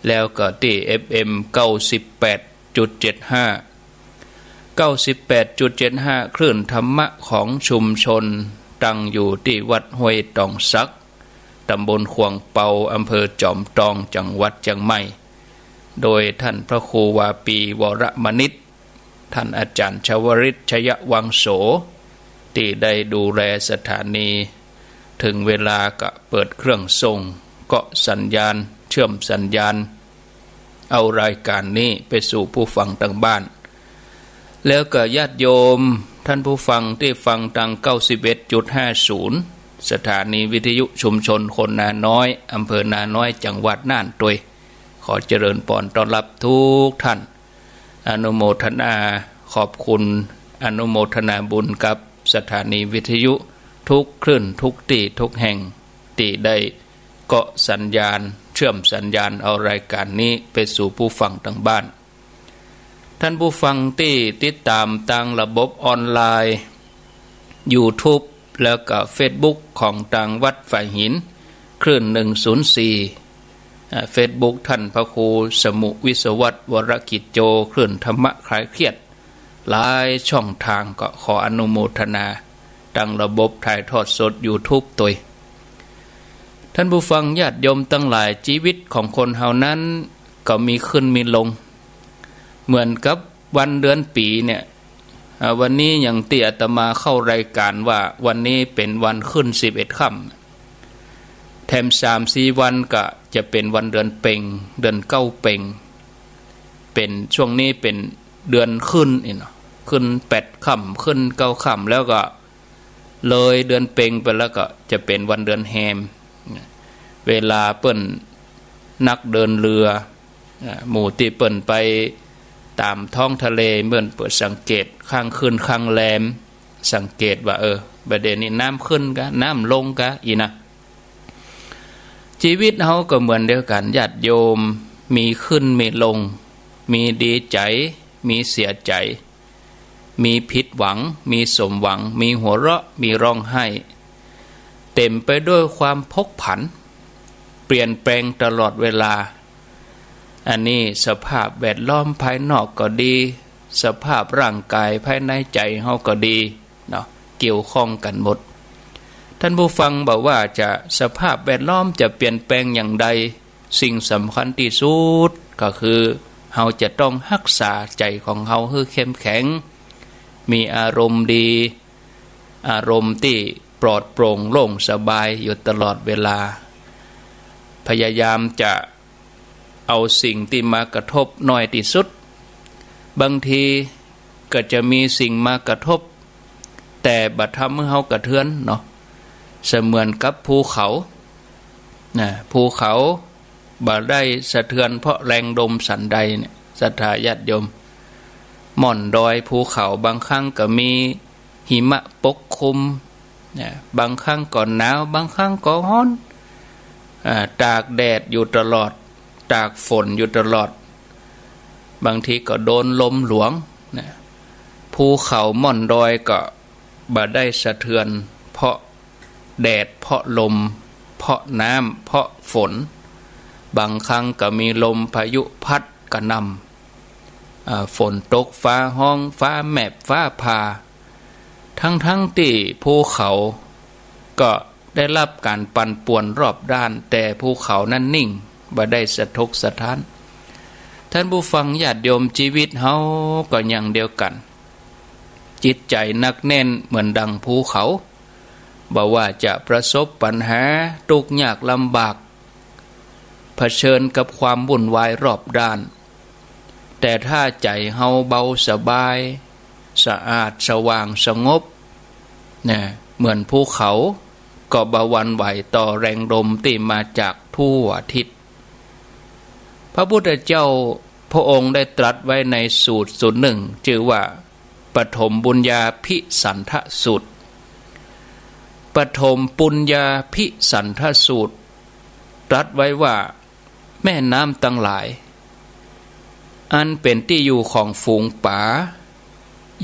แล้วก็ที่ FM 98.75 98.75 คลื่นธรรมะของชุมชนตั้งอยู่ที่วัดห้วยตองซักตำบลขวงเปาอำเภอจอมทองจังหวัดเชียงใหม่โดยท่านพระครูวาปีวรมณิชท่านอาจารย์ชวริตชยวังโสที่ได้ดูแลสถานีถึงเวลาก็เปิดเครื่องส่งเกาะสัญญาณเชื่อมสัญญาณเอารายการนี้ไปสู่ผู้ฟังทางบ้านแล้วก็ญาติโยมท่านผู้ฟังที่ฟังทาง 91.50 สถานีวิทยุชุมชนคนนาน้อยอำเภอนาน้อยจังหวัดน่านด้วยขอเจริญพรต้อนรับทุกท่านอนุโมทนาขอบคุณอนุโมทนาบุญกับสถานีวิทยุทุกคลื่นทุกที่ทุกแห่งที่ได้เกาะสัญญาณเชื่อมสัญญาณเอารายการนี้ไปสู่ผู้ฟังทางบ้านท่านผู้ฟังที่ติดตามทางระบบออนไลน์ YouTube แล้วก็ Facebook ของทางวัดฝ่ายหินคลื่น104 Facebook ท่านพระครูสมุวิศวัตวรกิจโจคลื่นธรรมะคลายเครียดหลายช่องทางก็ขออนุโมทนาทางระบบถ่ายทอดสด YouTube ตัวท่านผู้ฟังญาติโยมทั้งหลายชีวิตของคนเฮานั้นก็มีขึ้นมีลงเหมือนกับวันเดือนปีเนี่ยวันนี้อย่างที่อาตมาเข้ารายการว่าวันนี้เป็นวันขึ้น11ค่ำแถม 3-4 วันก็จะเป็นวันเดือนเพ็งเดือนเก้าเพ็งเป็นช่วงนี้เป็นเดือนขึ้นนี่เนาะขึ้น8ค่ำขึ้น9ค่ำแล้วก็เลยเดือนเพ็งไปแล้วก็จะเป็นวันเดือนแฮมเวลาเปิ้นนักเดินเรือหมู่ที่เปิ้นไปตามท้องทะเลเมื่อเปิดสังเกตข้างขึ้นข้างแรมสังเกตว่าประเด็นนี้น้ำขึ้นกะน้ำลงกะอีนะชีวิตเฮาก็เหมือนเดียวกันญาติโยมมีขึ้นมีลงมีดีใจมีเสียใจมีผิดหวังมีสมหวังมีหัวเราะมีร้องไห้เต็มไปด้วยความพกผันเปลี่ยนแปลงตลอดเวลาอันนี้สภาพแวดล้อมภายนอกก็ดีสภาพร่างกายภายในใจเฮาก็ดีเนาะเกี่ยวข้องกันหมดท่านผู้ฟังบอกว่าจะสภาพแวดล้อมจะเปลี่ยนแปลงอย่างใดสิ่งสำคัญที่สุดก็คือเฮาจะต้องรักษาใจของเฮาให้เข้มแข็งมีอารมณ์ดีอารมณ์ที่ปลอดโปร่งโล่งสบายอยู่ตลอดเวลาพยายามจะเอาสิ่งที่มากระทบน้อยที่สุดบางทีก็จะมีสิ่งมากระทบแต่บัดทำให้เฮากระเทือนเนาะเสมือนกับภูเขาภูเขาบ่ได้สะเทือนเพราะแรงลมสันใดเนี่ยศรัทธาญาติโยมหม่อนดอยภูเขาบางครั้งก็มีหิมะปกคลุมบางครั้งก็หนาวบางครั้งก็ร้อนตากแดดอยู่ตลอดตากฝนอยู่ตลอดบางทีก็โดนลมหลวงภูเขาหม่อนดอยก็บ่ได้สะเทือนเพราะแดดเพราะลมเพราะน้ำเพราะฝนบางครั้งก็มีลมพายุพัดกระหน่ำฝนตกฟ้าห้องฟ้าแมบฟ้าผ่าทั้งที่ภูเขาก็ได้รับการปั่นป่วนรอบด้านแต่ภูเขานั้นนิ่งบ่ได้สะทกสะท้านท่านผู้ฟังญาติโยมชีวิตเฮาก็อย่างเดียวกันจิตใจหนักแน่นเหมือนดังภูเขาบ่ว่าจะประสบปัญหาทุกข์ยากลำบากเผชิญกับความวุ่นวายรอบด้านแต่ถ้าใจเฮาเบาสบายสะอาดสว่างสงบเหมือนภูเขาก็บ่หวั่นไหวต่อแรงลมที่มาจากทั่วทิศพระพุทธเจ้าพระองค์ได้ตรัสไว้ในสูตรหนึ่งชื่อว่าปฐมบุญญาภิสันทสูตรปฐมปุญญาภิสันทสูตรตรัสไว้ว่าแม่น้ำทั้งหลายอันเป็นที่อยู่ของฝูงป่า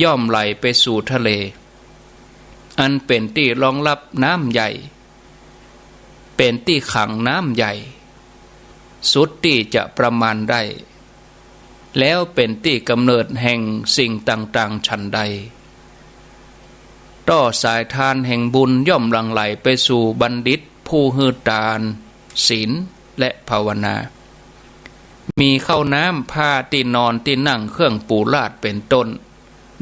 ย่อมไหลไปสู่ทะเลอันเป็นที่รองรับน้ำใหญ่เป็นที่ขังน้ำใหญ่ สุดที่จะประมาณได้แล้วเป็นที่กำเนิดแห่งสิ่งต่างๆฉันใดต่อสายทานแห่งบุญย่อมหลั่งไหลไปสู่บัณฑิตผู้ฮือทานศีลและภาวนามีข้าวน้ำผ้าที่นอนที่นั่งเครื่องปูลาดเป็นต้น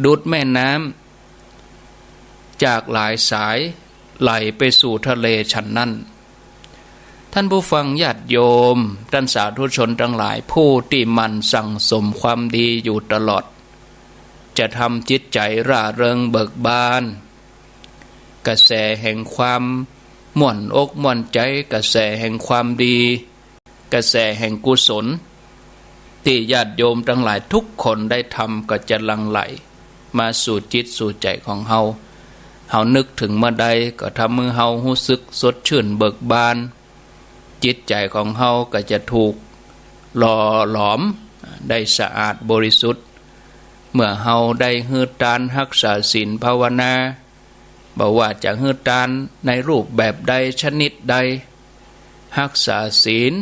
ดุจแม่น้ำจากหลายสายไหลไปสู่ทะเลฉันนั้นท่านผู้ฟังญาติโยมท่านสาธุชนทั้งหลายผู้ที่มันสั่งสมความดีอยู่ตลอดจะทำจิตใจร่าเริงเบิกบานกระแสแห่งความม่วนอกม่วนใจกระแสแห่งความดีกระแสแห่งกุศลที่ญาติโยมทั้งหลายทุกคนได้ทำก็จะหลั่งไหลมาสู่จิตสู่ใจของเฮานึกถึงเมื่อใดก็ทำให้เฮารู้สึกสดชื่นเบิกบานจิตใจของเฮาก็จะถูกหล่อหลอมได้สะอาดบริสุทธิ์เมื่อเฮาได้ฮือทานรักษาศีลภาวนาบ่ว่าจะฮือทานในรูปแบบใดชนิดใดรักษาศีล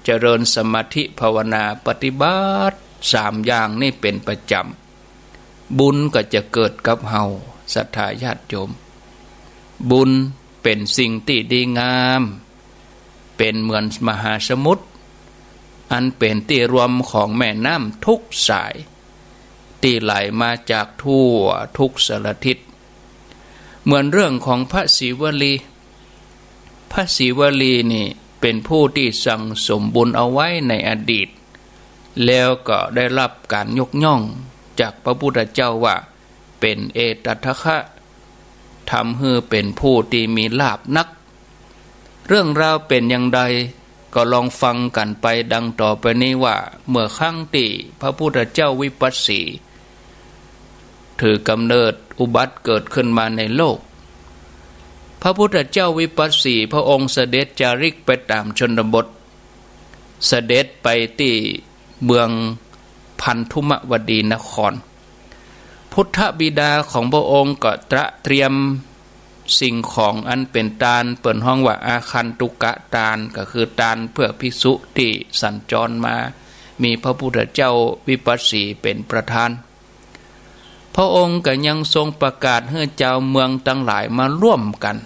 เจริญสมาธิภาวนาปฏิบัติ3อย่างนี่เป็นประจำบุญก็จะเกิดกับเฮาศรัทธาญาติโยมบุญเป็นสิ่งที่ดีงามเป็นเหมือนมหาสมุทรอันเป็นที่รวมของแม่น้ำทุกสายที่ไหลมาจากทั่วทุกสารทิศเหมือนเรื่องของพระศิวลีนี่เป็นผู้ที่สั่งสมบุญเอาไว้ในอดีตแล้วก็ได้รับการยกย่องจากพระพุทธเจ้าว่าเป็นเอตทัคคะทำให้เป็นผู้ที่มีลาภนักเรื่องราวเป็นอย่างใดก็ลองฟังกันไปดังต่อไปนี้ว่าเมื่อครั้งที่พระพุทธเจ้าวิปัสสีถือกำเนิดอุบัติเกิดขึ้นมาในโลกพระพุทธเจ้าวิปัสสีพระองค์เสด็จจาริกไปตามชนบทเสด็จไปที่เมืองพันธุมวดีนครพุทธบิดาของพระองค์ก็เตรียมสิ่งของอันเป็นทานเปิดห้องว่าอาคันตุกะทานก็คือทานเพื่อภิกษุที่สัญจรมามีพระพุทธเจ้าวิปัสสีเป็นประธานพระองค์ก็ยังทรงประกาศให้เจ้าเมืองทั้งหลายมาร่วมกัน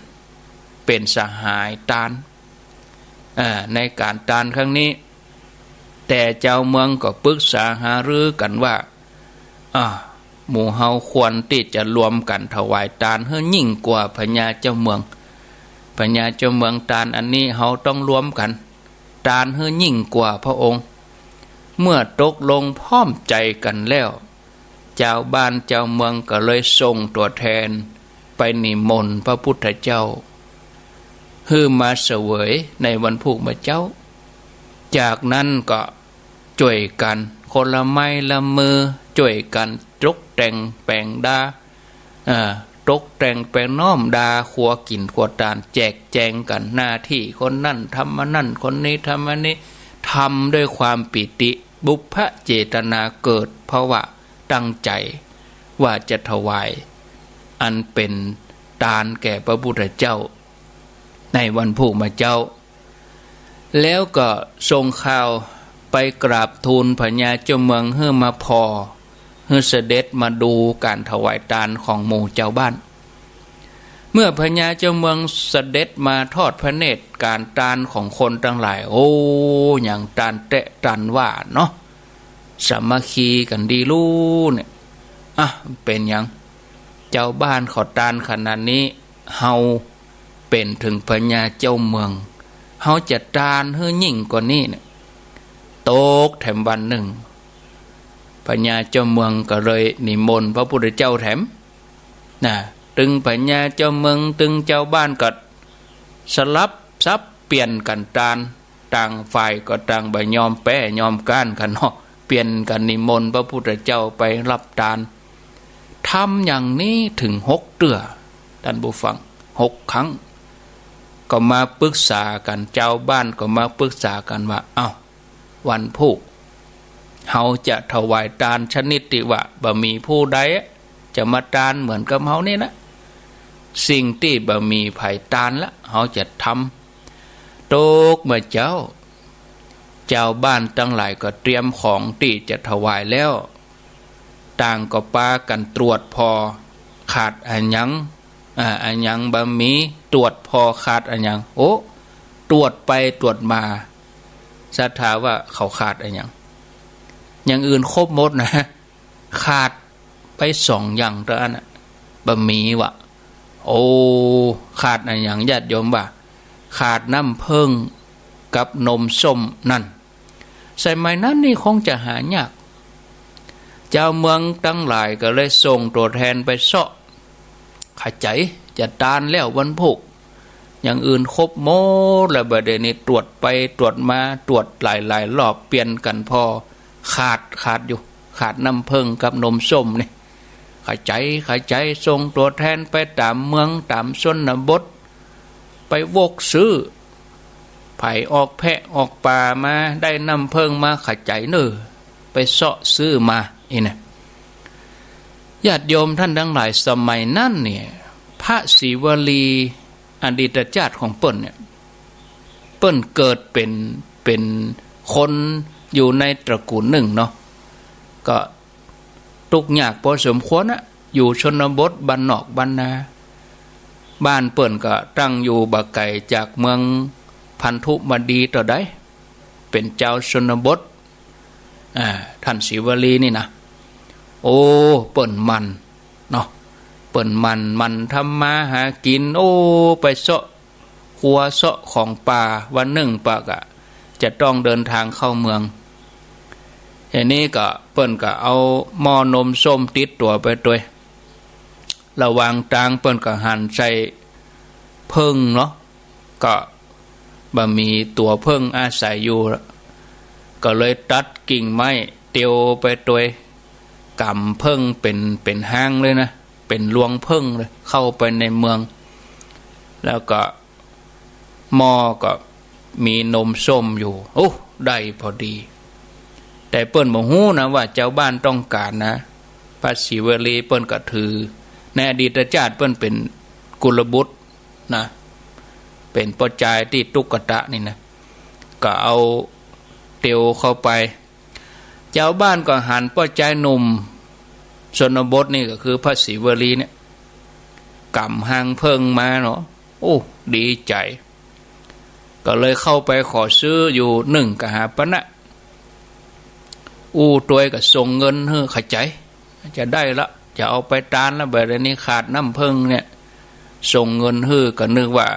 เป็นสหายทานในการทานครั้งนี้แต่เจ้าเมืองก็ปรึกษาหารือกันว่าหมู่เฮาควรที่จะรวมกันถวายทานให้ยิ่งกว่าพญาเจ้าเมืองทานอันนี้เฮาต้องรวมกันทานให้ยิ่งกว่าพระองค์เมื่อตกลงพร้อมใจกันแล้วเจ้าบ้านเจ้าเมืองก็เลยส่งตัวแทนไปนิมนต์พระพุทธเจ้าฮือมาเสวยในวันพุธเจ้าจากนั้นก็ช่วยกันคนละไม้ละมือช่วยกันตกแต่งแปลงดาตกแต่งแปลงน้อมดาขัวกินขัวตานแจกแจงกันหน้าที่คนนั่นทำมานั่นคนนี้ทำมานี้ทำด้วยความปิติบุพเจตนาเกิดเพราะว่าตั้งใจว่าจะถวายอันเป็นทานแก่พระพุทธเจ้าในวันพุธเจ้าแล้วก็ส่งข่าวไปกราบทูลพญาเจ้าเมืองเฮือมาพอเฮือเสด็จมาดูการถวายทานของหมู่เจ้าบ้านเมื่อพญาเจ้าเมืองเสด็จมาทอดพระเนตรการทานของคนทั้งหลายอย่างทานเตะทานว่าเนาะสามัคคีกันดีลูเนี่ยเป็นยังเจ้าบ้านขอทานขนาดนี้เฮาเป็นถึงพญาเจ้าเมืองเฮาจะทานเฮือยิ่งกว่านี้เนี่ยตกแถมวันหนึ่งพญาเจ้าเมืองก็เลยนิมนต์พระพุทธเจ้าแถมตึงพญาเจ้าเมืองตึงเจ้าบ้านก็สลับซับเปลี่ยนกันทานต่างฝ่ายก็ต่างบ่ยอมแป้ยอมก้านกันเนาะเปลี่ยนกันนิมนต์พระพุทธเจ้าไปรับทานทำอย่างนี้ถึง6 เตื้อท่านผู้ฟัง6 ครั้งก็มาปรึกษากันเจ้าบ้านก็มาปรึกษากันว่าวันพุธเฮาจะถวายทานชนิดที่ว่าบ่มีผู้ใดจะมาทานเหมือนกับเฮานี่นะสิ่งที่บ่มีไผทานละเฮาจะทำตกเมื่อเจ้า เจ้าบ้านทั้งหลายก็เตรียมของที่จะถวายแล้วต่างก็ปากันตรวจพอขาดอันยังอันยังบะมีตรวจพอขาดอันยังโอ้ตรวจไปตรวจมาศรัทธาว่าเขาขาดอันยังอย่างอื่นครบหมดนะขาดไป2อย่างเท่านั้นบะมีวะโอ้ขาดอันยังญาติโยมว่าขาดน้ำผึ้งกับนมส้มนั่นสมัยนั้นนี่คงจะหายากเจ้าเมืองทั้งหลายก็เลยส่งตัวแทนไปเสาะขจายจะตานแล้ววันพุกอย่างอื่นครบหมดแล้วบัดเดี๋ยวนี้ตรวจไปตรวจมาตรวจหลายรอบเปลี่ยนกันพอขาดอยู่ขาดน้ำผึ้งกับนมส้มนี่ขจายส่งตัวแทนไปตามเมืองตามชนบทไปวกซื้อไผ่ออกแพะออกป่ามาได้น้ำผึ้งมาขจายเน้อไปเสาะซื้อมาอีน่ะญาติโยมท่านทั้งหลายสมัยนั้นเนี่ยพระศรีวลีอดีตเจ้าของเปิ้นเนี่ยเปิ้นเกิดเป็นคนอยู่ในตระกูลหนึ่งเนาะก็ทุกข์ยากพอสมควรนะอยู่ชนบทบ้านนอกบ้านนาบ้านเปิ้นก็ตั้งอยู่บ่ไกลจากเมืองพันธุมดีต่อได้เป็นเจ้าชนบทท่านศรีวลีนี่นะโอ้เปิ้นมันเนาะเปิ้นมันทำมาหากินโอ้ไปเสาะหัวเสาะของป่าวันหนึ่งปากะจะต้องเดินทางเข้าเมืองอย่างนี้ก็เปิ้นก็เอาหม้อนมส้มติดตัวไปด้วยระหว่างทางเปิ้นก็หั่นใส่เพิ่งเนาะก็บ่มีตัวเพิ่งอาศัยอยู่ก็เลยตัดกิ่งไม้เตียวไปด้วยกำเพิ่งเป็นห้างเลยนะเป็นลวงเพิ่งเลยเข้าไปในเมืองแล้วก็หม้อก็มีนมส้มอยู่โอ้ได้พอดีแต่เปิ้นบ่ฮู้นะว่าเจ้าบ้านต้องการนะพระศรีวลีเปิ้นก็ถือในอดีตชาติเปิ้นเป็นกุลบุตรนะเป็นพ่อจายที่ตุกตะนี่นะก็เอาเตียวเข้าไปเจ้าบ้านก็หันพ่อจายหนุ่มชนบทนี่ก็คือพระศรีวลีเนี่ยกำหางเพิ่งมาเนาะโอ้ดีใจก็เลยเข้าไปขอซื้ออยู่1กหาปณะตัวก็ส่งเงินให้ขจายจะได้ละจะเอาไปตานแล้วแบบนี้ขาดน้ำผึ้งเนี่ยส่งเงินให้ก็นึกว่า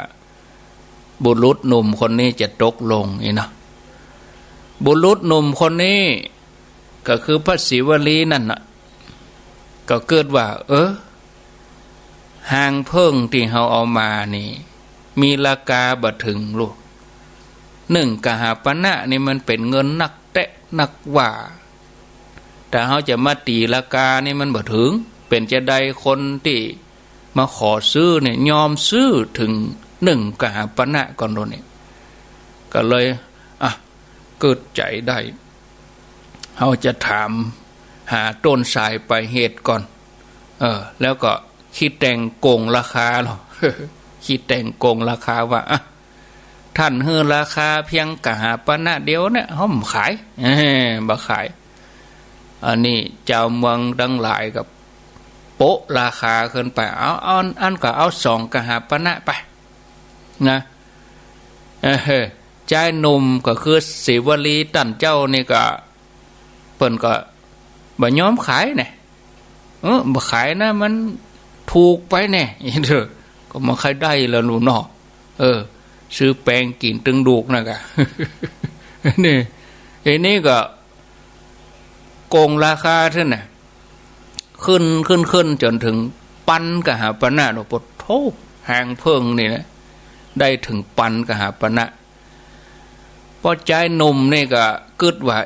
บุรุษหนุ่มคนนี้จะตกลงนี่นะบุรุษหนุ่มคนนี้ก็คือพระศรีวลีนั่นน่ะก็เกิดว่าหางผึ้งที่เฮาเอามานี่มีราคาบ่ถึงลูก1กหาปณะนี่มันเป็นเงินนักแตะนักว่าแต่เฮาจะมาตีราคานี่มันบ่ถึงเป็นจะได้คนที่มาขอซื้อเนี่ยยอมซื้อถึง1กหาปณะก่อนโดนนี่ก็เลยเกิดใจได้เฮาจะถามหาต้นสายไปเหตุก่อนแล้วก็คิดแต่งโกงราคาหรอ คิดแต่งโกงราคาว่าท่านให้ราคาเพียงกหาปณะเดียวเนี่ยเฮาบ่ขายบ่ขายอันนี้เจ้าเมืองทั้งหลายกับโปะราคาขึ้นไปเอาอันก็เอา2กหาปณะไปนะใจหนุ่มก็คือศรีวลีตั้นเจ้านี่ก็เปิ้นก็บ่ยอมขายเนี่ยบ่ขายนะมันถูกไปแน่เด้อก็มาขายได้แล้วลูกเนาะซื้อแปลงกินตึงดูกนะกะ นี่ไอ้นี่ก็โกงราคาเท่าน่ะขึ้นจนถึงปันกหาปณะโอ้ปดโธหางเพิ่งนี่นะได้ถึงปันกหาปณะพอใจหนุ่มนี่ก็กึดว่า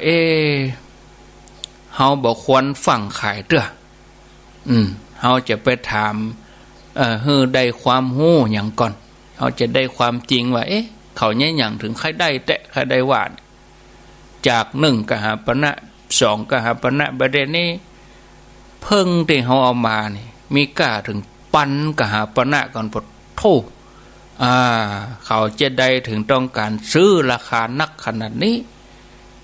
เฮาบ่ควรฟังขายเด้อเฮาจะไปถามฮือได้ความฮู้หยังก่อนเฮาจะได้ความจริงว่าเขาเนี่ยหยังถึงใครได้แตะใครได้ว่าจาก1กหาปณะ2กหาปณะประเด็นนี้เพิ่งที่เฮาเอามานี่มีกล้าถึงปันกหาปณะก่อนปดโธเขาจะได้ถึงต้องการซื้อราคานักขนาดนี้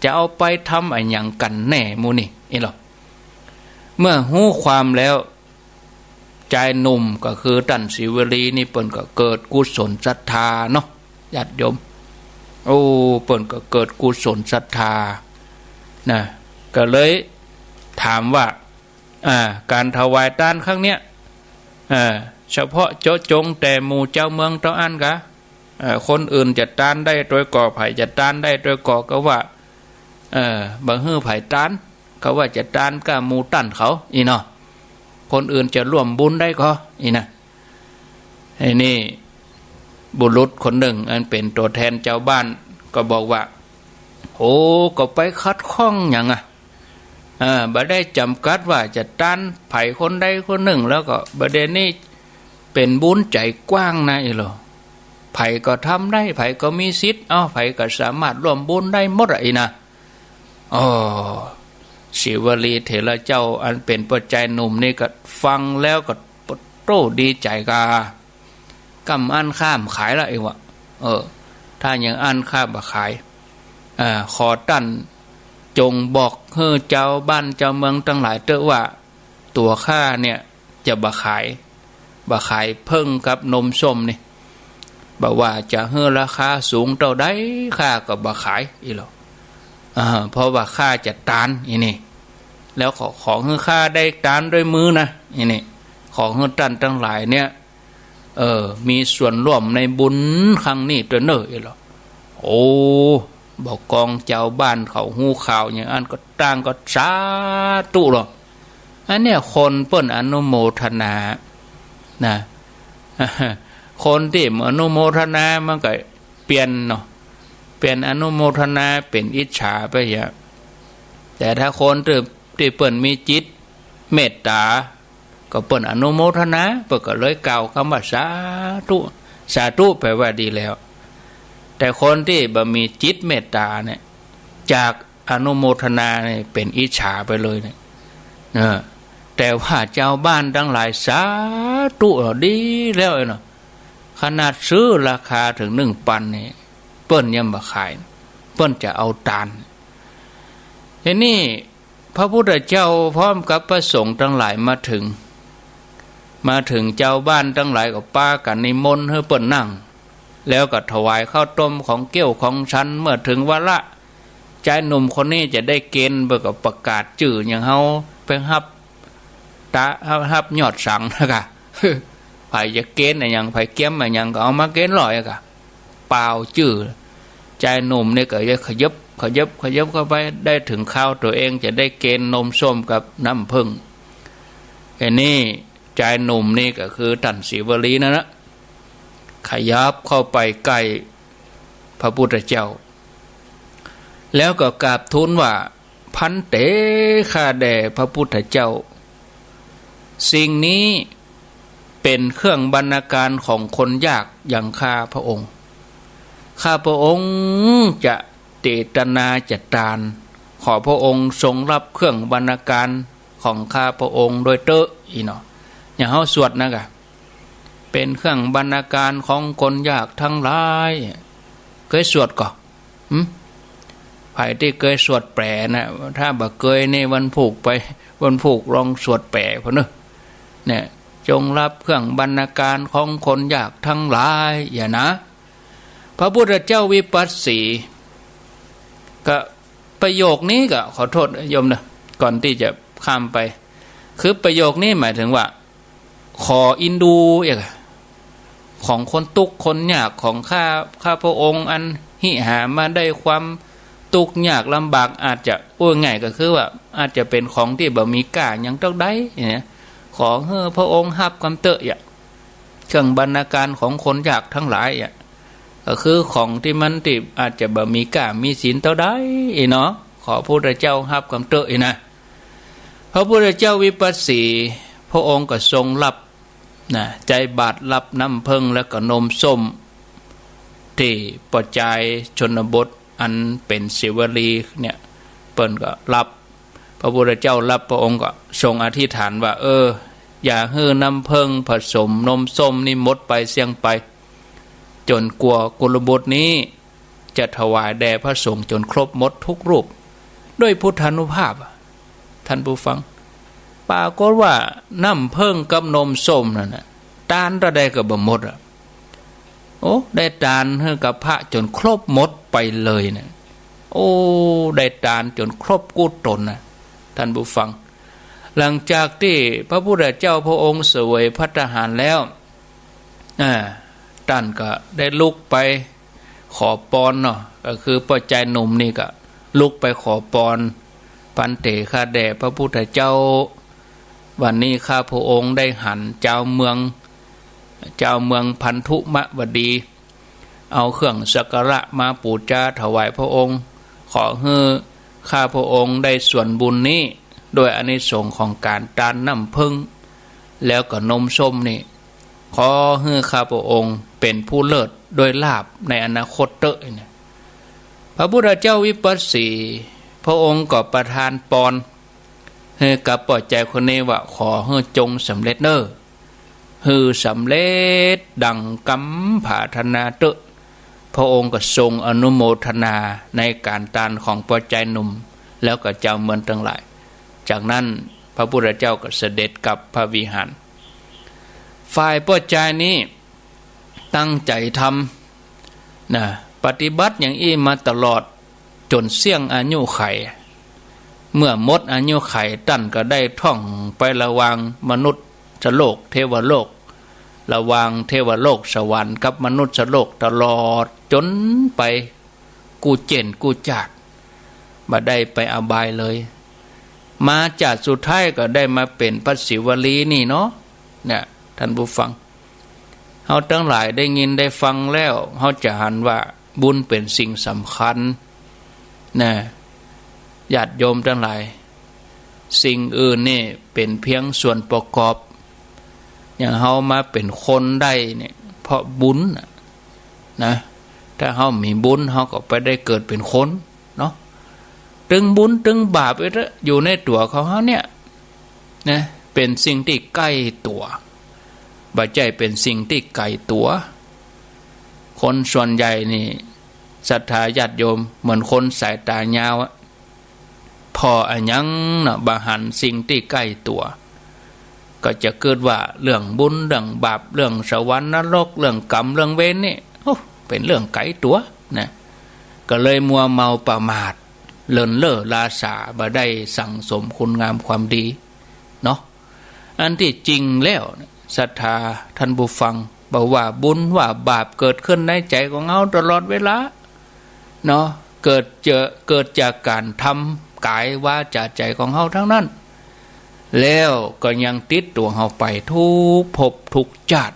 จะเอาไปทำอะไรอย่างกันแน่มูนี่หรอเมื่อหู้ความแล้วใจหนุ่มก็คือตันศิวลีนี่เปิ่นก็เกิดกุศลศรัทธาเนาะญาติโยมโอ้เปิ่นก็เกิดกุศลศรัทธานะก็เลยถามว่าการถวายทานครั้งเนี้ยเฉพาะเจาะจงแต่หมู่เจ้าเมืองเจ้าอันกะคนอื่นจะทานได้โดยก่อไผ่จะทานได้โดยก่อก็ว่าบ่ฮื้อไผ่ทานเขาว่าจะทานก็หมู่ตั้นเขาอีเนาะคนอื่นจะร่วมบุญได้ก็อีนะไอ้นี่บุรุษคนหนึ่งอันเป็นตัวแทนเจ้าบ้านก็บอกว่าโอ้ก็ไปคัดข้องอย่างบ่ได้จำกัดว่าจะต้านไผ่คนใดคนหนึ่งแล้วก็ประเด็นนี้เป็นบุญใจกว้างนะอีหรอไผ่ก็ทำได้ไผ่ก็มีสิทธิ์ไผ่ก็สามารถร่วมบุญได้หมดอีนะศิวลีเถระเจ้าอันเป็นปัจจัยหนุ่มนี่ก็ฟังแล้วก็โต้ดีใจกำอันข้ามขายละเองวะถ้าอย่างอันข้ามมาขายขอตั้นจงบอกให้เจ้าบ้านเจ้าเมืองทั้งหลายเตอะว่าตัวข้าเนี่ยจะบ่ขายเพิ่งกับนมส้มนี่บอกว่าจะให้ราคาสูงเท่าใดข้าก็บ่ขายอีหรอเพราะว่าข้าจะตานอีนี่แล้วของให้ข้าได้ตานด้วยมือนะอีนี่ของให้ท่านทั้งหลายเนี่ยมีส่วนร่วมในบุญครั้งนี้ตัวเนออีหรอโอ้บอกกองเจ้าบ้านเขาหูข่าวอย่างอันก็ตั้งก็สาธุหรอกอันเนี้ยคนเปิ้นอนุโมทนานะคนที่อนุโมทนามันก็เปลี่ยนเนาะเปลี่ยนอนุโมทนาเป็นอิจฉาไปอย่างแต่ถ้าคนที่เปิ้นมีจิตเมตตาก็เปิ้นอนุโมทนาเปิ้นก็เลยกล่าวคำว่าสาธุแปลว่าดีแล้วแต่คนที่บ่มีจิตเมตตาเนี่ยจากอนุโมทนาเนี่ยเป็นอิจฉาไปเลยเนี่ยแต่ว่าเจ้าบ้านทั้งหลายสาธุดีแล้วเนาะขนาดซื้อราคาถึง1,000เนี่ยเปิ้นยังบ่ขายเปิ้นจะเอาตานทีนี้พระพุทธเจ้าพร้อมกับพระสงฆ์ทั้งหลายมาถึงเจ้าบ้านทั้งหลายก็ป้ากันนิมนต์ให้เปิ้นนั่งแล้วก็ถวายข้าวต้มของเกี้ยวของฉันเมื่อถึงวาระใจหนุ่มคนนี้จะได้เกณฑ์เบิกประกาศชื่ออย่างเฮาไปฮับยอดสั่งนะคะไผจะเกณฑ์อะไรอย่างไผเกี้ยมอะไรอย่างก็เอามาเกณฑ์ลอยอะเปล่าชื่อใจหนุ่มเนี่ยก็จะขยับเข้าไปได้ถึงข้าวตัวเองจะได้เกณฑ์นมส้มกับน้ำผึ้งไอ้นี่ใจหนุ่มนี่ก็คือตันศิวลีนั่นนะขยับเข้าไปใกล้พระพุทธเจ้าแล้วก็กราบทูลว่าพันเตข้าแด่พระพุทธเจ้าสิ่งนี้เป็นเครื่องบรรณาการของคนยากอย่างข้าพระองค์จะเจตนาจัดการขอพระองค์ทรงรับเครื่องบรรณาการของข้าพระองค์โดยเตอะอีเนาะอย่างเฮาสวดนะกะเป็นเครื่องบรรณาการของคนยากทั้งหลายเคยสวดก่อนไผที่เคยสวดแปลนะถ้าบ่เคยในวันผูกลองสวดแปลพอเนอะเนี่ยจงรับเครื่องบรรณาการของคนยากทั้งหลายอย่านะพระพุทธเจ้าวิปัสสีก็ประโยคนี้ก็ขอโทษโยมนะก่อนที่จะข้ามไปคือประโยคนี้หมายถึงว่าขออินดูของคนทุกข์คนยากของข้าพระองค์อันหิหามาได้ความทุกข์ยากลำบากอาจจะง่ายก็คือว่าอาจจะเป็นของที่บ่มีค่าอย่างเท่าใดเนี่ยขอให้พระองค์รับคำเตอะเครื่องบรรณาการของคนยากทั้งหลายก็คือของที่มันที่อาจจะบ่มีค่ามีศีลเท่าใดเนาะขอพระพุทธเจ้ารับคำเตอะนะพระพุทธเจ้าวิปัสสีพระองค์ก็ทรงรับนะใจบาตรรับน้ำผึ้งแล้วก็นมส้มที่ปัจจัยชนบทอันเป็นศิวลีเนี่ยเปิ้นก็รับพระพุทธเจ้ารับพระองค์ก็ทรงอธิษฐานว่าอย่าให้น้ำผึ้งผสมนมส้มนี่หมดไปเสี่ยงไปจนกลัวกุลบุตรนี้ จะถวายแด่พระสงฆ์จนครบหมดทุกรูปด้วยพุทธานุภาพท่านผู้ฟังปรากฏว่าน้ำเพิ่งกับนมส้มนั่นน่ะตานระใดก็บ่หมดโอ้ได้ตานให้กับพระจนครบหมดไปเลยนะโอ้ได้ตานจนครบกู้ตนนะท่านผู้ฟังหลังจากที่พระพุทธเจ้าพระองค์เสวยพระทหารแล้วท่านก็ได้ลุกไปขอปอนเนาะก็คือปัจจัยหนุ่มนี่ก็ลุกไปขอปอนปันเตข้าแด่พระพุทธเจ้าวันนี้ข้าพระองค์ได้หันเจ้าเมืองพันธุมวดีเอาเครื่องสักการะมาปูชาถวายพระองค์ขอให้ข้าพระองค์ได้ส่วนบุญนี้โดยอานิสงส์ของการทานน้ำผึ้งแล้วก็นมส้มนี่ขอให้ข้าพระองค์เป็นผู้เลิศโดยลาภในอนาคตเตอเนี่ยพระพุทธเจ้าวิปัสสีพระองค์ก็ประทานปอนให้กับปล่อยใจคนนี้ว่าขอให้จงสำเร็จเนอฮือสำเร็จดังกำผาธนาเตอพระองค์ก็ทรงอนุโมทนาในการทานของปล่อยใจหนุ่มแล้วก็เจ้าเมืองทั้งหลายจากนั้นพระพุทธเจ้าก็เสด็จกลับพระวิหารฝ่ายปล่อยใจนี้ตั้งใจทำนะปฏิบัติอย่างอี้มาตลอดจนเสี่ยงอายุไขเมื่อหมดอายุไขตั้นก็ได้ท่องไประวางมนุษย์โลกเทวโลกระวางเทวโลกสวรรค์กับมนุษย์โลกตลอดจนไปกูเจนกูจาดมาได้ไปอบายเลยมาจากสุดท้ายก็ได้มาเป็นพระศิวลีนี่เนาะเนี่ยท่านผู้ฟังเฮาทั้งหลายได้ยินได้ฟังแล้วเฮาจะหันว่าบุญเป็นสิ่งสำคัญนะญาติโยมทั้งหลายสิ่งอื่นนี่เป็นเพียงส่วนประกอบอย่างเฮามาเป็นคนได้เนี่ยเพราะบุญนะถ้าเฮามีบุญเฮาก็ไปได้เกิดเป็นคนเนาะตึงบุญตึงบาปอยู่ในตัวเขาเฮาเนี่ยนะเป็นสิ่งที่ใกล้ตัวบ่ใจเป็นสิ่งที่ไกลตัวคนส่วนใหญ่นี่ศรัทธาญาติโยมเหมือนคนสายตายาวพออันยังนะบาหันสิ่งที่ใกล้ตัวก็จะเกิดว่าเรื่องบุญเรื่องบาปเรื่องสวรรค์นรกเรื่องกรรมเรื่องเวรนี่เป็นเรื่องไกลตัวนะก็เลยมัวเมาประมาทเลินเล่อลาสาบ่ได้สั่งสมคุณงามความดีเนาะอันที่จริงแล้วศรัทธาท่านผู้ฟังบอกว่าบุญว่าบาปเกิดขึ้นในใจของเราตลอดเวลาเนาะเกิดจากการทำกายวาจาใจของเราทั้งนั้นแล้วก็ยังติดตัวเราไปทุกภพทุกชาติ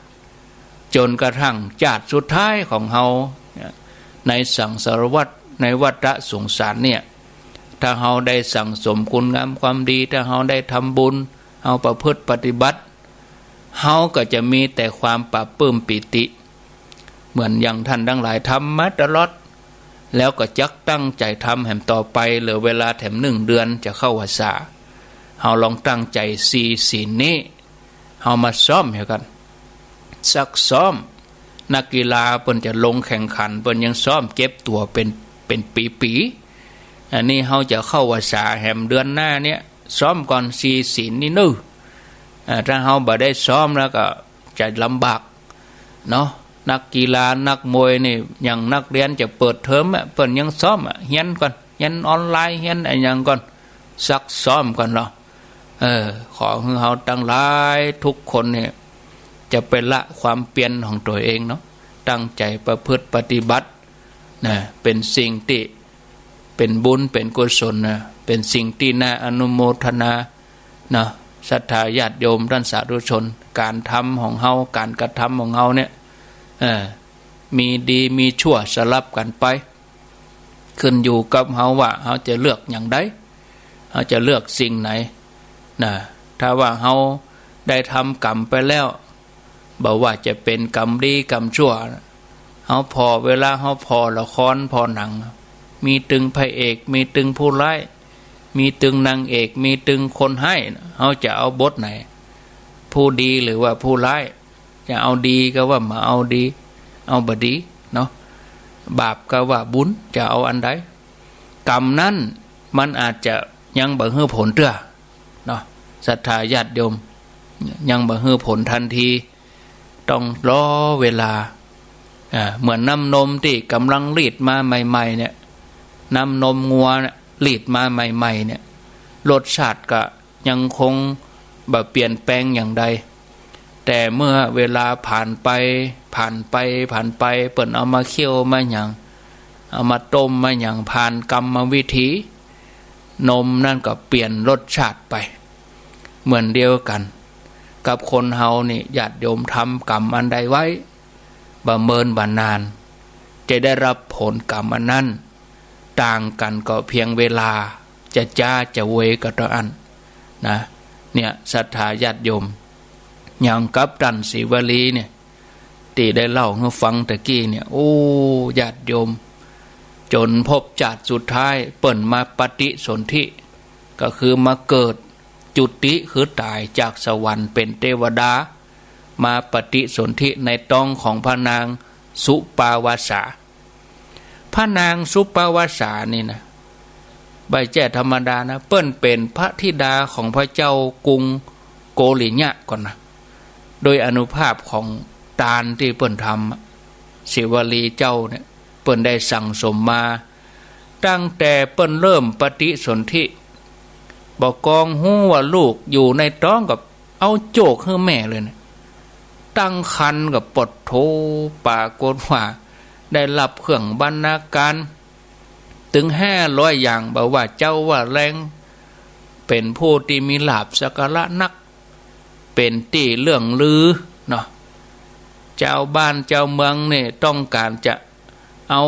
จนกระทั่งชาติสุดท้ายของเราในสังสารวัฏในวัฏสงสารเนี่ยถ้าเราได้สั่งสมคุณงามความดีถ้าเราได้ทำบุญเราประพฤติปฏิบัติเราก็จะมีแต่ความปราบปลื้มปิติเหมือนอย่างท่านทั้งหลายทำมาตลอดแล้วก็จักตั้งใจทำแห่งต่อไปเหลือเวลาแถม1 เดือนจะเข้าพรรษาเราลองตั้งใจ4 ศีลนี้เรามาซ้อมกันซักซ้อมนักกีฬาเพิ่นจะลงแข่งขันเพิ่นยังซ้อมเก็บตัวเป็นปีๆอันนี้เราจะเข้าพรรษาแห่งเดือนหน้าเนี่ยซ้อมก่อน4 ศีลนี่นึถ้าเราบ่ได้ซ้อมแล้วก็จะลำบากเนาะนักกีฬานักมวยนี่อย่างนักเรียนจะเปิดเทอมเพิ่นยังซ้อมเรียนก่อนเรียนออนไลน์เรียนอะไรอย่างก่อนซักซ้อมก่อนเนาะขอให้เราตั้งหลายทุกคนเนี่ยจะเป็นละความเปลี่ยนของตัวเองเนาะตั้งใจประพฤติปฏิบัตินะเป็นสิ่งที่เป็นบุญเป็นกุศลนะเป็นสิ่งที่น่าอนุโมทนานะศรัทธาญาติโยมท่านสาธุชนการทำของเฮาการกระทำของเฮาเนี่ยมีดีมีชั่วสลับกันไปขึ้นอยู่กับเฮาว่าเฮาจะเลือกอย่างใดเฮาจะเลือกสิ่งไหนนะถ้าว่าเฮาได้ทำกรรมไปแล้วบอกว่าจะเป็นกรรมดีกรรมชั่วเฮาพอเวลาเฮาพอละครพอหนังมีตึงพระเอกมีตึงผู้ร้ายมีตึงนางเอกมีตึงคนให้เขาจะเอาบทไหนผู้ดีหรือว่าผู้ร้ายจะเอาดีก็ว่ามาเอาดีเอาบดีเนาะ บาปก็ว่าบุญจะเอาอันใดกรรมนั้นมันอาจจะยังบ่ฮื้อผลเตื้อเนาะศรัทธาญาติโยมยังบ่ฮื้อผลทันทีต้องรอเวลาเหมือนน้ำนมที่กำลังรีดมาใหม่ๆเนี่ยน้ำนมงัวเนี่ยรีดมาใหม่ๆเนี่ยรสชาติก็ยังคงบ่เปลี่ยนแปลงอย่างใดแต่เมื่อเวลาผ่านไปเปิ้นเอามาเคี่ยวมาหยังเอามาต้มมาหยังผ่านกรรมวิธีนมนั่นก็เปลี่ยนรสชาติไปเหมือนเดียวกันกับคนเฮานี่ญาติโยมทำกรรมอันใดไว้บ่เมินบ่นานจะได้รับผลกรรมอันนั้นต่างกันก็เพียงเวลาจะจ้าจะเวก็ตออันนะเนี่ยศรัทธาญาติโยมอย่างกับตันศรีวลีเนี่ยที่ได้เล่าให้ฟังตะกี้เนี่ยโอ้ญาติโยมจนพบชาติสุดท้ายเปิ่นมาปฏิสนธิก็คือมาเกิดจุติคือตายจากสวรรค์เป็นเทวดามาปฏิสนธิในท้องของพระนางสุปาวาสาพระนางสุปาวาสานี่นะใบแจ้ธรรมดานะเปิ้นเป็นพระธิดาของพระเจ้ากรุงโกลิญะก่อนนะโดยอนุภาพของทานที่เปิ้นทำศิวลีเจ้าเนี่ยเปิ้นได้สั่งสมมาตั้งแต่เปิ้นเริ่มปฏิสนธิบอกกองหู้ว่าลูกอยู่ในท้องกับเอาโจกให้แม่เลยนะตั้งครรภ์กับปดโทปากฏว่าได้รับเครื่องบรรณาการถึง500อย่างบอกว่าเจ้าว่าแรงเป็นผู้ที่มีลาภสักการะนักเป็นที่เรื่องลือเนาะเจ้าบ้านเจ้าเมืองเนี่ยต้องการจะเอา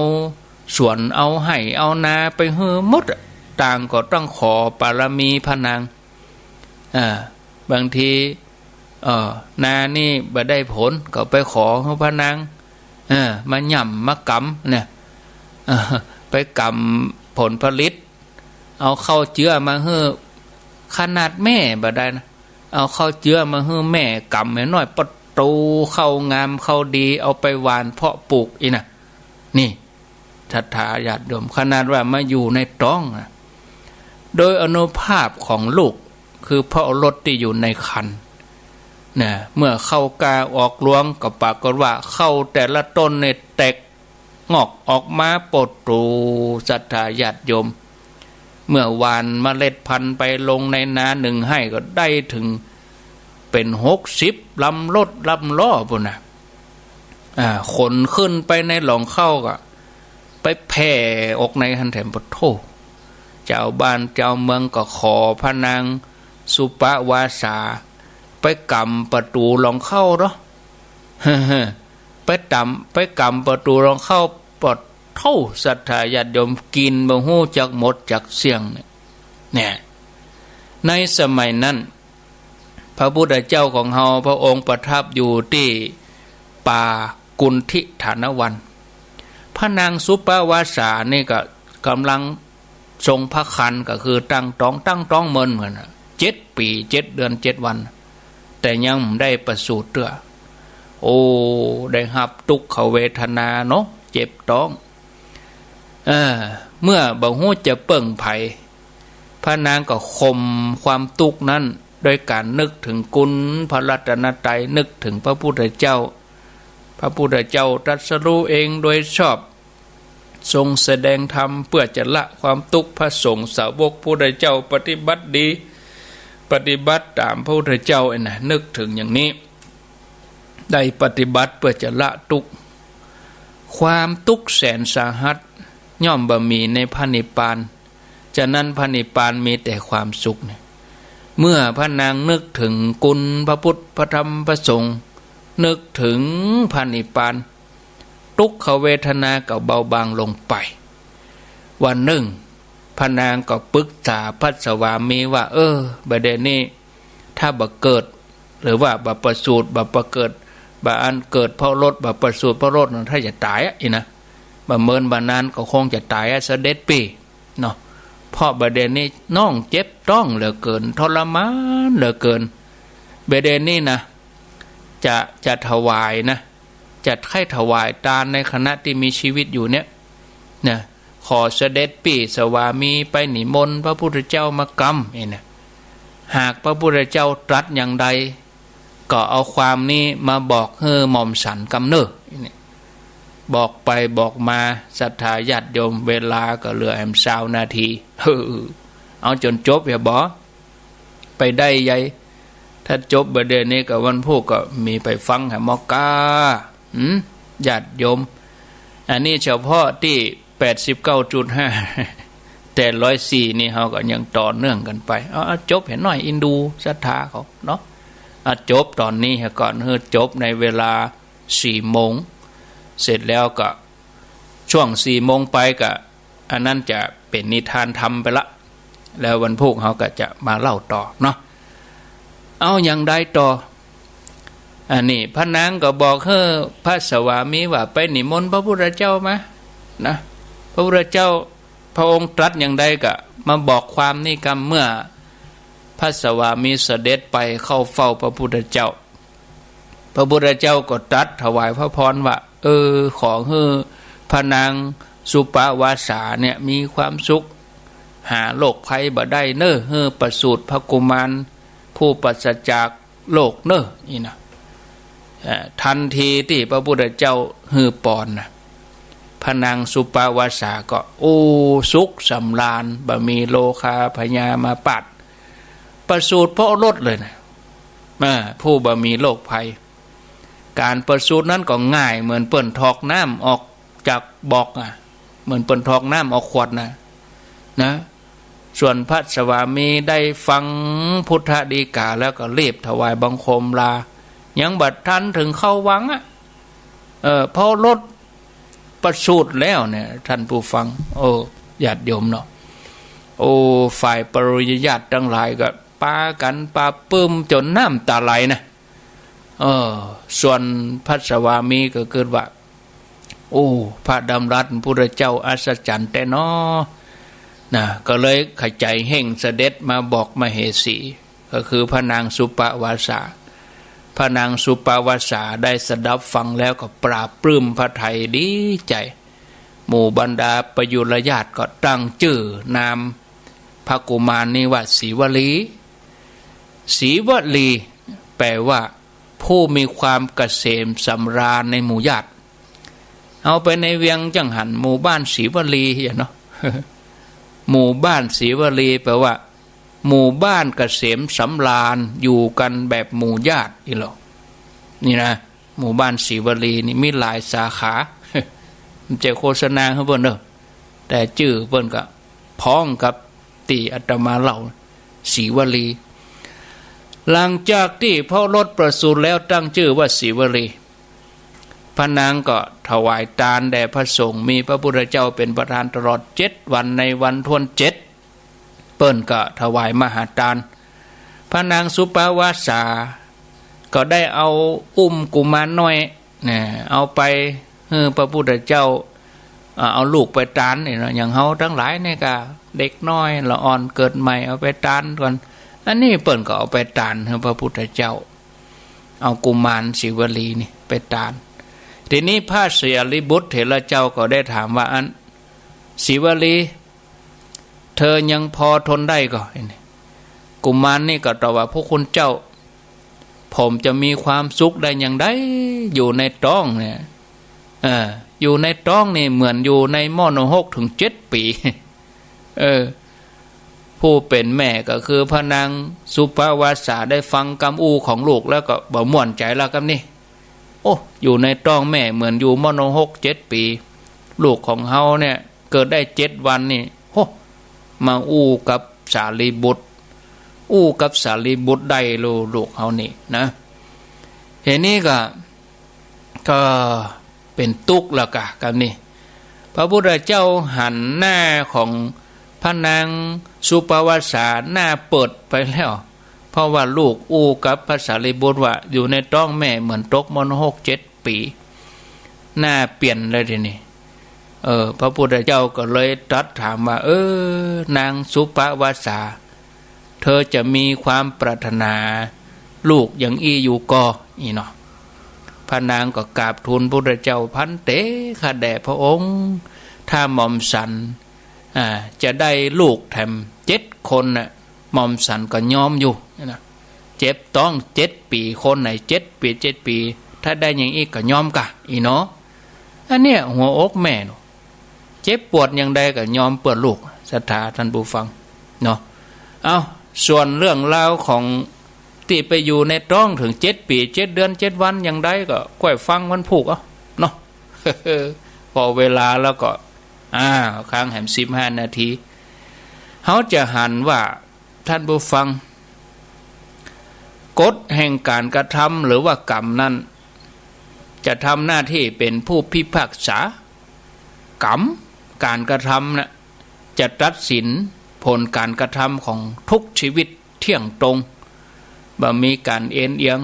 สวนเอาไห่เอานาไปเฮือหมดต่างก็ต้องขอบารมีพระนางบางทีนานี่บ่ได้ผลก็ไปขอพระนางมาหย่ำมากำเนี่ยไปกำผลผลิตเอาเข้าเจือมาเฮือขนาดแม่บ่ได้นะเอาเข้าเจือมาเฮือแม่กำให้น้อยประตูเข้างามเข้าดีเอาไปหวานเพาะปลูกอีน่ะนี่ศรัทธาญาติโยมขนาดว่ามาอยู่ในท้องโดยอนุภาพของลูกคือพระโอรสที่อยู่ในครรภ์เนี่ยเมื่อเข้ากาออกลวงก็ปรากฏว่าเข้าแต่ละต้นเนี่ยแตกงอกออกมาปดตูศรัทธาญาติโยมเมื่อหวานเมล็ดพันธุ์ไปลงในนาหนึ่งให้ก็ได้ถึงเป็น60ลำรถลำล้อปุ่นนะขนขึ้นไปในหลองเข้าก็ไปแผ่ออกในหันแถมปโทเจ้าบ้านเจ้าเมืองก็ขอพระนางสุปาวาสาไปกำประตูหลองเข้าเนาะไปกำประตูหลองเข้าปดเท่าศรัทธาญาติโยมกินบ่ฮู้จักหมดจักเสี่ยงเนี่ยในสมัยนั้นพระพุทธเจ้าของเฮาพระองค์ประทับอยู่ที่ป่ากุนทิฐานวันพระนางสุปาวาสานี่ก็กำลังทรงพระคันก็คือตั้งท้องเมินเหมือน7 ปี7 เดือน7 วันแต่ยังได้ประสูติเตื้อโอ้ได้รับทุกขเวทนาเนาะเจ็บท้องเมื่อบ่ฮู้จะเปิ่งไผพระนางก็ข่มความทุกข์นั้นโดยการนึกถึงคุณพระรัตนตรัยนึกถึงพระพุทธเจ้าตรัสรู้เองโดยชอบทรงแสดงธรรมเพื่อจะละความทุกข์พระสงฆ์สาวกพระพุทธเจ้าปฏิบัติดีปฏิบัติตามพระพุทธเจ้านึกถึงอย่างนี้ได้ปฏิบัติเพื่อจะละทุกข์ความทุกข์แสนสาหัสย่อมบ่มีในพระนิพพานฉะนั้นพระนิพพานมีแต่ความสุขเนี่ยเมื่อพระนางนึกถึงคุณพระพุทธพระธรรมพระสงฆ์นึกถึงพระนิพพานทุกขเวทนาก็เบาบางลงไปวันหนึ่งพระนางก็ปรึกษาพระสวามีว่าบัดนี้ถ้าบ่เกิดหรือว่าบ่ประสูติบ่ประเกิดบ่อันเกิดเพราะรถบ่ประสูติเพราะรถถ้าจะตายนะบ่เมินบ่นานก็คงจะตายเสด็จปีเนาะเพราะบัดนี้น้องเจ็บต้องเหลือเกินทรมานเหลือเกินบัดนี้นะจะถวายนะ จะให้ถวายทานในขณะที่มีชีวิตอยู่เนี่ยนะขอเสด็จปีสวามีไปนิมนต์พระพุทธเจ้ามากรรมเนี่ยหากพระพุทธเจ้าตรัสอย่างใดก็เอาความนี้มาบอกเฮ้อหม่อมฉันกำเนิดบอกไปบอกมาศรัทธาญาติโยมเวลาก็เหลือแอม20 นาทีเอาจนจบอย่าบอกไปได้ยัยถ้าจบประเด็นนี้กับวันพุธก็มีไปฟังหามอกาญาติโยมอันนี้เฉพาะที่ 89.5 แต่104นี่เขาก็ยังต่อเนื่องกันไปเอาจบเห็นหน่อยอินดูศรัทธาเขาเนาะจบตอนนี้ก่อนจบในเวลา 4 โมงเสร็จแล้วก็ช่วง 4 โมงไปก็อันนั้นจะเป็นนิทานธรรมไปละแล้ววันพุธเขาก็จะมาเล่าต่อเนาะเอาอย่างใดต่ออันนี้พระนางก็บอกพระสวามีว่าไปนิมนต์พระพุทธเจ้ามานะพระพุทธเจ้าพระองค์ตรัสอย่างใดก็มาบอกความนี้กันเมื่อพระสวามีเสด็จไปเข้าเฝ้าพระพุทธเจ้าพระพุทธเจ้าก็ตรัสถวายพระพรว่าขอพระนางสุปวาสาเนี่ยมีความสุขหาโรคภัยบ่ได้ประสูติพระกุมารผู้ปราศจากโรคนี่นะทันทีที่พระพุทธเจ้าปอนนะพระนางสุปวาสาก็สุขสำราญบ่มีโลคาพยามาปัดประสูติเพราะรถเลยนะผู้บ่มีโรคภัยการประสูตินั้นก็ง่ายเหมือนเปิ้นทอกน้ำออกจากบอกเหมือนเปิ้นทอกน้ำออกขวดนะส่วนพระสวามีได้ฟังพุทธดีกาแล้วก็รีบถวายบังคมลายังบัดทันถึงเข้าวังพอรถประสูติแล้วเนี่ยท่านผู้ฟังญาติโยมเนาะฝ่ายปริยญาติทั้งหลายก็ปากันปาปื้มจนน้ำตาไหลนะส่วนพระสวามีก็เกิดว่าพระดำรัสพุทธเจ้าอัศจรรย์แต่น้อนะก็เลยขจายเห่งเสด็จมาบอกมเหสีก็คือพระนางสุปวาสาพระนางสุปวาสาได้สดับฟังแล้วก็ปราบปลื้มพระทัยดีใจหมู่บรรดาประยุรญาติก็ตั้งชื่อนามพระกุมารนี้ว่าศรีวลีศรีวลีแปลว่าผู้มีความเกษมสำราญในหมู่ญาติเอาไปในเวียงจังหันหมู่บ้านศรีวลีเนาะ หมู่บ้านศรีวลีแปลว่าหมู่บ้านเกษมสำราญอยู่กันแบบหมู่ญาติหรอนี่นะหมู่บ้านศรีวลีนี่มีหลายสาขามันจะโฆษณาให้เพิ่นเด้อแต่ชื่อเพิ่นก็พ้องกับที่อาตมาเล่าศรีวลีหลังจากที่พ่อรถประสูติแล้วตั้งชื่อว่าศรีวลีพระนางก็ถวายทานแด่พระสงฆ์มีพระพุทธเจ้าเป็นประธานตลอด7 วันในวันทวน7เปิ้นก็ถวายมหาทานพระนางสุปวาสาก็ได้เอากุมารน้อยเนี่ยเอาไปพระพุทธเจ้าเอาลูกไปทานนี่เนาะอย่างเฮาทั้งหลายเนี่ยก็เด็กน้อยละอ่อนเกิดใหม่เอาไปทานก่อนอันนี้เปิ้นก็เอาไปทานพระพุทธเจ้าเอากุมารศรีวลีนี่ไปทานทีนี้พระเสรีบุตรเถระเจ้าก็ได้ถามว่าอันศรีวลีเธอยังพอทนได้ก็กุมารนี่ก็ตอบว่าพวกคุณเจ้าผมจะมีความสุขได้อย่างใดอยู่ในท้องเนี่ยอยู่ในท้องนี่เหมือนอยู่ในหม้อนหกถึง7 ปีผู้เป็นแม่ก็คือพระนางสุปวาสาได้ฟังคำของลูกแล้วก็บ่ม่วนใจแล้วครับนี่อยู่ในท้องแม่เหมือนอยู่หม้อนหก7 ปีลูกของเฮาเนี่ยเกิดได้7 วันนี่มากับสารีบุตรกับสารีบุตรได้ลูกเฮานี่นะเห็นนี้ก็เป็นตุกละกะกันนี่พระพุทธเจ้าหันหน้าของพระนางสุปวาสาหน้าเปิดไปแล้วเพราะว่าลูกกับพระสารีบุตรว่าอยู่ในท้องแม่เหมือนตกมน6-7 ปีหน้าเปลี่ยนเลยทีนี้พระพุทธเจ้าก็เลยตรัสถามว่านางสุปวาสาเธอจะมีความปรารถนาลูกอย่างอยู่ก่อเนาะ พระนางก็กราบทูลพระพุทธเจ้าพันเตข้าแด่พระองค์ถ้าหม่อมสันจะได้ลูกแถม7 คนน่ะหม่อมสันก็ยอมอยู่นะเจ็บต้อง7 ปีคนไหน7 ปีถ้าได้อย่างอีกก็ยอมกะอีเนาะอันเนี้ยหัวอกแม่เนาะเจ็บปวดอย่างใดก็ยอมเปิดลูกศรัทธาท่านผู้ฟังเนาะเอาส่วนเรื่องราวของที่ไปอยู่ในท้องถึง7 ปี7 เดือน7 วันอย่างใดก็ค่อยฟังวันผูกเนาะ พอเวลาแล้วก็ค้างแหม15 นาทีเขาจะหันว่าท่านผู้ฟังกฎแห่งการกระทำหรือว่ากรรมนั้นจะทำหน้าที่เป็นผู้พิพากษากรรมการกระทำนะจะตัดสินผลการกระทำของทุกชีวิตเที่ยงตรงบ่มีการเอ็นเอียง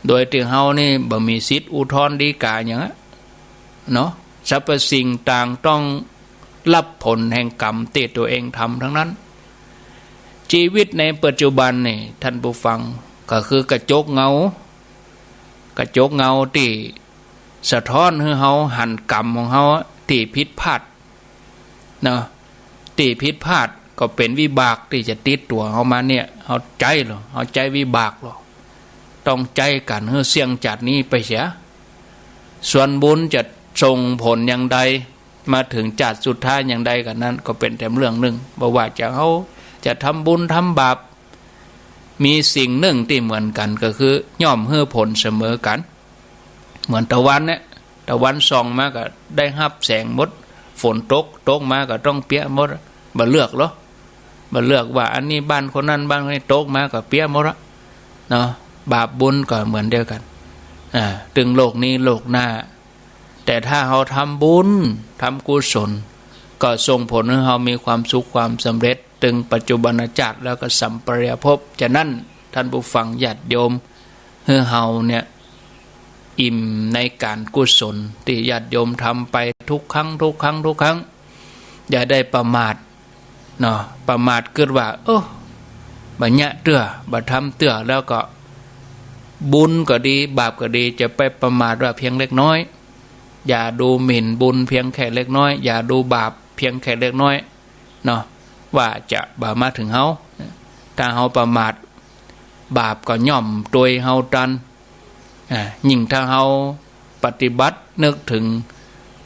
โดยที่เฮานี่บ่มีสิทธิ์อุทธรณ์ฎีกาอย่างนั้นเนาะสรรพสิ่งต่างต้องรับผลแห่งกรรมที่ตัวเองทำทั้งนั้นชีวิตในปัจจุบันนี่ท่านผู้ฟังก็คือกระจกเงาที่สะท้อนให้เฮาหันกรรมของเฮาที่ผิดพลาดเนาะที่ผิดพลาดก็เป็นวิบากที่จะติดตัวเฮามาเนี่ยเฮาใจหรอเฮาใจวิบากหรอต้องใจกันเฮือเสี่ยงจัดนี้ไปเสียส่วนบุญจะส่งผลอย่างใดมาถึงจัดสุดท้ายอย่างใดกันนั้นก็เป็นแต่เรื่องหนึ่งบ่ว่าจะเฮาจะทำบุญทำบาปมีสิ่งหนึ่งที่เหมือนกันก็คือย่อมให้ผลเสมอกันเหมือนตะวันเนี่ยตะวันส่องมาก็ได้รับแสงหมดฝนตกมาก็ต้องเปียกหมดบ่เลือกหรอบ่เลือกว่าอันนี้บ้านคนนั้นบ้านคนนี้ตกมาก็เปียกหมดละเนาะบาปบุญก็เหมือนเดียวกันถึงโลกนี้โลกหน้าแต่ถ้าเราทำบุญทำกุศลก็ส่งผลให้เรามีความสุขความสำเร็จถึงปัจจุบันชาติแล้วก็สัมปรายภพฉะนั้นท่านผู้ฟังญาติโยมให้เราเนี่ยอิ่มในการกุศลที่ญาติโยมทำไปทุกครั้งอย่าได้ประมาทเนาะประมาทเกิดว่าบัญญัติเตื้อบัทำเตื้อแล้วก็บุญก็ดีบาปก็ดีจะไปประมาทว่าเพียงเล็กน้อยอย่าดูหมิ่นบุญเพียงแค่เล็กน้อยอย่าดูบาปเพียงแค่เล็กน้อยเนาะว่าจะบามาถึงเฮาถ้าเฮาประมาทบาปก็ย่อมโดยเฮาตันยิ่งถ้าเฮาปฏิบัตินึกถึง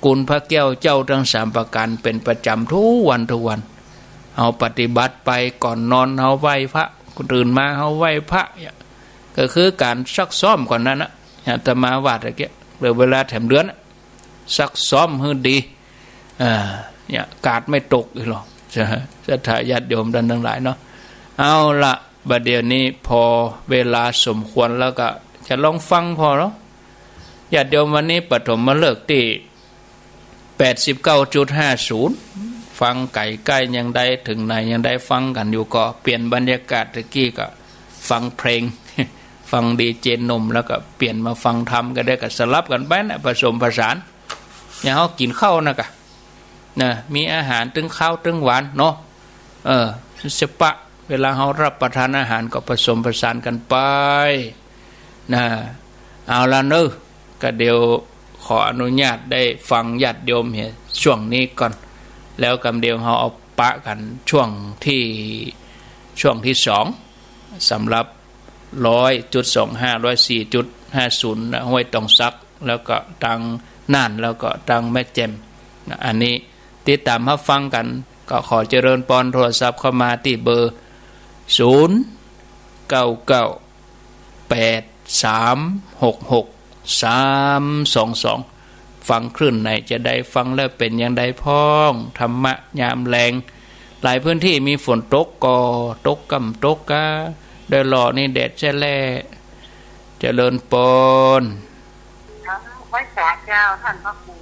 คุณพระแก้วเจ้าทั้ง3ประการเป็นประจำทุกวันเฮาปฏิบัติไปก่อนนอนเฮาไหว้พระตื่นมาเฮาไหว้พระก็คือการซักซ้อมก่อนนั้นนะอาตมาวาดตะเกียเหลือเวลาแถมเดือนซักซ้อมให้ดีเนี่ยกาดไม่ตกอีกหรอกศรัทธาญาติโยมทั้งหลายเนาะเอาละบัดเดี๋ยวนี้พอเวลาสมควรแล้วก็จะลองฟังพอแล้วญาติโยมวันนี้ปฐมฤกษ์ที่ 89.50 ฟังไก่ใกล้ยังได้ถึงไหนยังได้ฟังกันอยู่ก็เปลี่ยนบรรยากาศตะกี้ก็ฟังเพลง ฟังดีเจนมแล้วก็เปลี่ยนมาฟังธรรมก็ได้ก็สลับกันไปนะผสมผสานอย่างเขากินข้าวนะกะมีอาหารตึงข้าวตึงหวานเนาะสปะเวลาเขารับประทานอาหารก็ผสมผสานกันไปเอาละเนอะก็เดี๋ยวขออนุญาตได้ฟังญาติโยมเห็นช่วงนี้ก่อนแล้วกำเดียวเขาเอาปะกันช่วงที่2สำหรับ100.25 104.50ห้วยตองซักแล้วก็ตังน่านแล้วก็ตังแม่แจ่มอันนี้ติดตามรับฟังกันก็ขอเจริญพรโทรศัพท์เข้ามาที่เบอร์0998366322ฟังคลื่นไหนจะได้ฟังแล้วเป็นอย่างใดพ้องธรรมะยามแรงหลายพื้นที่มีฝนตกก็ตกกำตกกะโดยหล่อนี่แดดแช่แล่เจริญพรไว้สาเจ้าท่านพระครู